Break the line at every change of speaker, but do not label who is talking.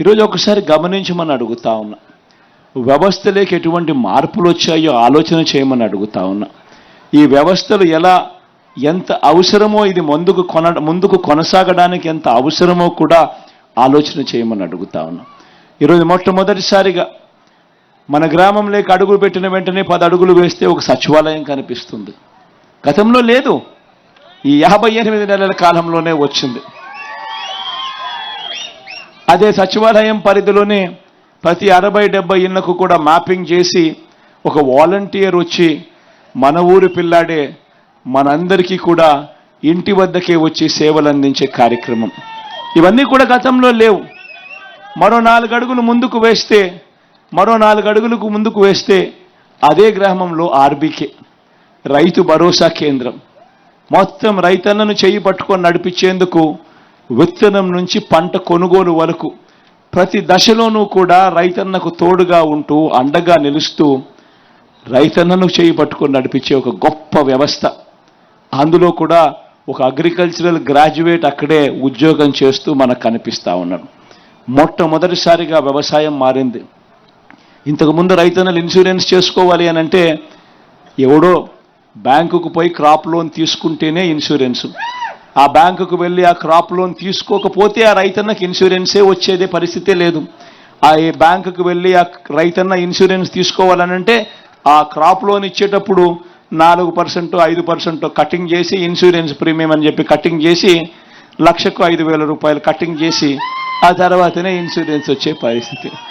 ఈరోజు ఒకసారి గమనించమని అడుగుతా ఉన్నా. వ్యవస్థలోకి ఎటువంటి మార్పులు వచ్చాయో ఆలోచన చేయమని అడుగుతా ఉన్నా. ఈ వ్యవస్థలు ఎంత అవసరమో ఇది ముందుకు కొనసాగడానికి ఎంత అవసరమో కూడా ఆలోచన చేయమని అడుగుతా ఉన్నా. ఈరోజు మొట్టమొదటిసారిగా మన గ్రామంలోకి అడుగులు పెట్టిన వెంటనే 10 అడుగులు వేస్తే ఒక సచివాలయం కనిపిస్తుంది. గతంలో లేదు, ఈ 58 నెలల కాలంలోనే వచ్చింది. అదే సచివాలయం పరిధిలోనే ప్రతి 60-70 ఇళ్లకు కూడా మ్యాపింగ్ చేసి ఒక వాలంటీర్ వచ్చి మన ఊరు పిల్లాడే మనందరికీ కూడా ఇంటి వద్దకే వచ్చి సేవలు అందించే కార్యక్రమం. ఇవన్నీ కూడా గతంలో లేవు. మరో 4 అడుగులు ముందుకు వేస్తే అదే గ్రామంలో ఆర్బీకే రైతు భరోసా కేంద్రం. మొత్తం రైతన్నను చేయి పట్టుకొని నడిపించేందుకు విత్తనం నుంచి పంట కొనుగోలు వరకు ప్రతి దశలోనూ కూడా రైతన్నకు తోడుగా ఉంటూ అండగా నిలుస్తూ రైతన్నను చేయి పట్టుకొని నడిపించే ఒక గొప్ప వ్యవస్థ. అందులో కూడా ఒక అగ్రికల్చరల్ గ్రాడ్యుయేట్ అక్కడే ఉద్యోగం చేస్తూ మనకు కనిపిస్తూ ఉన్నాడు. మొట్టమొదటిసారిగా వ్యవసాయం మారింది. ఇంతకుముందు రైతన్నలు ఇన్సూరెన్స్ చేసుకోవాలి అని అంటే ఎవడో బ్యాంకుకు పోయి క్రాప్ లోన్ తీసుకుంటేనే ఇన్సూరెన్సు. ఆ బ్యాంకుకు వెళ్ళి ఆ క్రాప్ లోన్ తీసుకోకపోతే ఆ రైతన్నకి ఇన్సూరెన్సే వచ్చేదే పరిస్థితే లేదు. ఆ బ్యాంకుకు వెళ్ళి ఆ రైతన్న ఇన్సూరెన్స్ తీసుకోవాలనంటే ఆ క్రాప్ లోన్ ఇచ్చేటప్పుడు 4% 5% కటింగ్ చేసి ఇన్సూరెన్స్ ప్రీమియం అని చెప్పి కటింగ్ చేసి లక్షకు 5,000 రూపాయలు కటింగ్ చేసి ఆ తర్వాతనే ఇన్సూరెన్స్ వచ్చే పరిస్థితి.